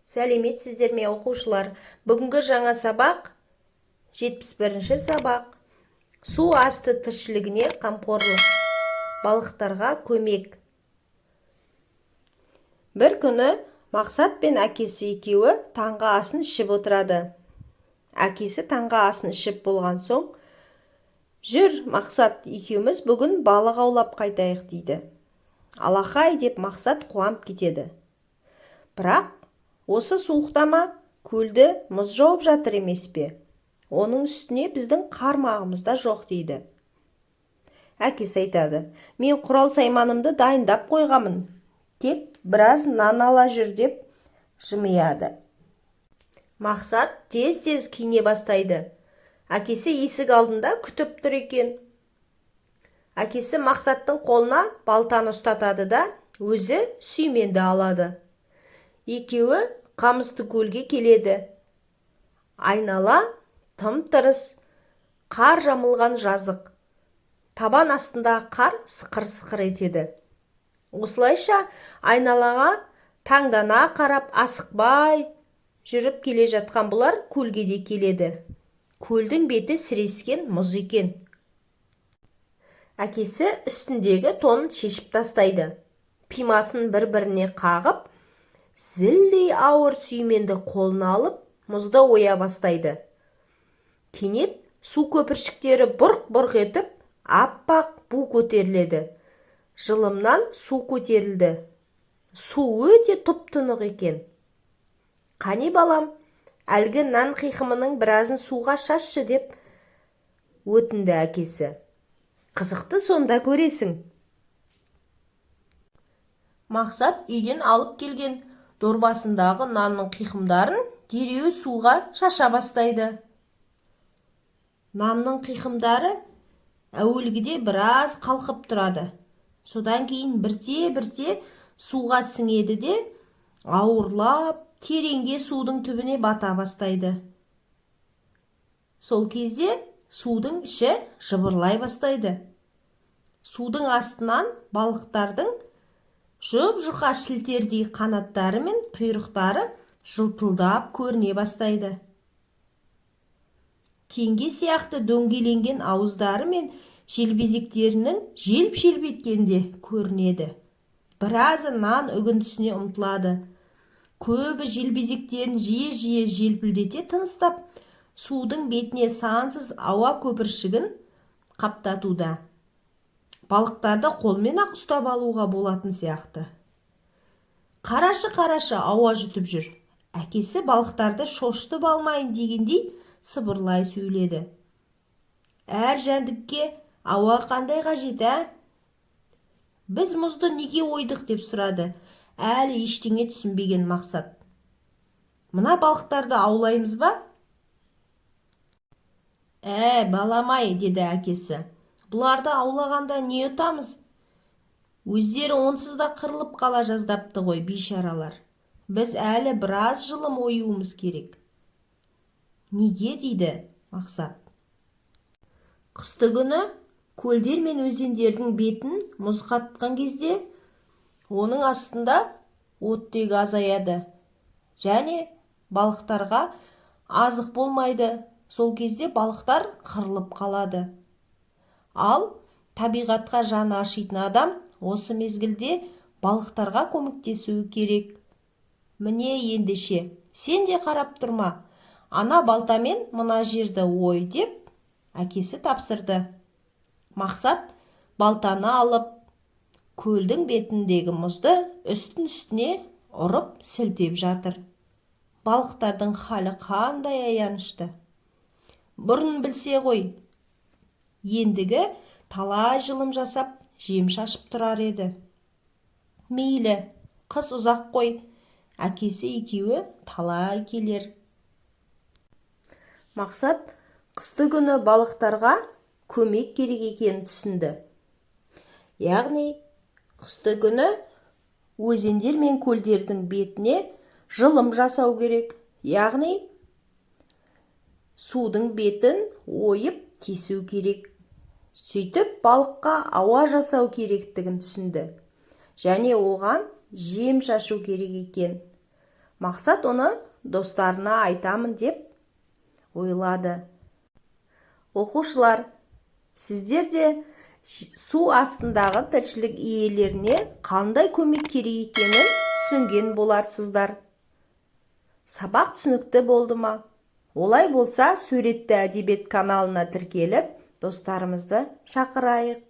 Сәлеметсіздер ме оқушылар? Бүгінгі жаңа сабақ 71-ші сабақ. Су асты тіршілігіне қамқорлық. Балықтарға көмек. Бір күні Мақсат пен әкесі екеуі таңғы асын ішіп отырады. Әкесі таңғы асын ішіп болған соң, «Жүр, Мақсат, екеуміз бүгін балық аулап қайтайық» дейді. «Алақай» деп Мақсат қуанып кетеді. Бірақ осы суықтама көлді мұз жауып жатыр емес пе? Оның үстіне біздің қармағымыз да жоқ дейді. Әкесі айтады, «Мен құрал сайманымды дайындап қойғамын. Тек біраз нан ала жүр» деп жымияды. Мақсат тез-тез киіне бастайды. Әкесі есік алдында күтіп тұр екен. Әкесі Мақсаттың қолына балтаны ұстатады да өзі сүйменді алады. Екеуі Қамысты көлге келеді. Айнала тым-тырыс, қар жамылған жазық. Табан астында қар сықыр-сықыр етеді. Осылайша айналаға таңдана қарап асықпай жүріп келе жатқан бұлар көлге де келеді. Көлдің беті сірескен мұз екен. Әкесі үстіндегі тонын шешіп тастайды. Пимасын бір-біріне қағып, зілдей ауыр сүйменді қолына алып, мұзда оя бастайды. Кенет су көпіршіктері бұрқ-бұрқ етіп, аппақ бу көтеріледі. Жылымнан су көтерілді. Су өте тұп-тұнық екен. «Қане балам, әлгі нан қиқымының біразын суға шашшы» деп өтінді әкесі. «Қызықты сонда көресің». Мақсат үйден алып келген дорбасындағы нанның қиқымдарын дереу суға шаша бастайды. Нанның қиқымдары әуелгіде біраз қалқып тұрады. Содан кейін бірте-бірте суға сіңеді де ауырлап тереңге судың түбіне бата бастайды. Сол кезде судың іші жыбырлай бастайды. Судың астынан балықтардың жұп-жұқа шілтердей қанаттары мен құйрықтары жылтылдап көріне бастайды. Теңге сияқты дөңгеленген ауыздары мен желбезектерінің желп-желп еткенде көрінеді. Біразы нан үгіндісіне ұмтылады. Көбі желбезектерін жиі-жиі желпілдете тыныстап, судың бетіне сансыз ауа көпіршігін қаптатуда. Балықтарды қолмен-ақ ұстап алуға болатын сияқты. Қарашы ауа жұтып жүр. Әкесі балықтарды шошытып алмайын дегендей сыбырлай сөйледі. «Әр жәндікке ауа қандай қажет, ә? Біз мұзды неге ойдық?» деп сұрады әлі ештеңе түсінбеген Мақсат. «Мына балықтарды аулаймыз ба?» Баламай» деді әкесі. «Бұларды аулағанда не ұтамыз? Өздері онсыз да қырылып қала жаздапты ғой, бейшаралар. Біз әлі біраз жылым оюымыз керек». «Неге?» дейді Мақсат. Қысты күні көлдер мен өзендердің бетін мұз қатқан кезде оның астында оттегі азаяды. Және балықтарға азық болмайды. Сол кезде балықтар қырылып қалады. Ал табиғатқа жаны ашитын адам осы мезгілде балықтарға көмектесуі керек. «Міне ендеше, сен де қарап тұрма. Ана балтамен мына жерді ой» деп әкесі тапсырды. Мақсат балтаны алып, көлдің бетіндегі мұзды үстіне ұрып сілтеп жатыр. Балықтардың халі қандай аянышты. Бұрын білсе ғой, ендігі талай жылым жасап, жем шашып тұрар еді. Мейлі, қыс ұзақ қой, әкесі екеуі талай келер. Мақсат қысты күні балықтарға көмек керек екенін түсінді. Яғни, қысты күні өзендер мен көлдердің бетіне жылым жасау керек. Яғни, судың бетін ойып тесу керек. Сөйтіп балыққа ауа жасау керектігін түсінді. Және оған жем шашу керек екен. Мақсат оны достарына айтамын деп ойлады. Оқушылар, сіздер де су астындағы тіршілік иелеріне қандай көмек керек екенін түсінген боларсыздар. Сабақ түсінікті болды ма? Олай болса, суретті әдебиет каналына тіркеліп, достарымызды шақырайық.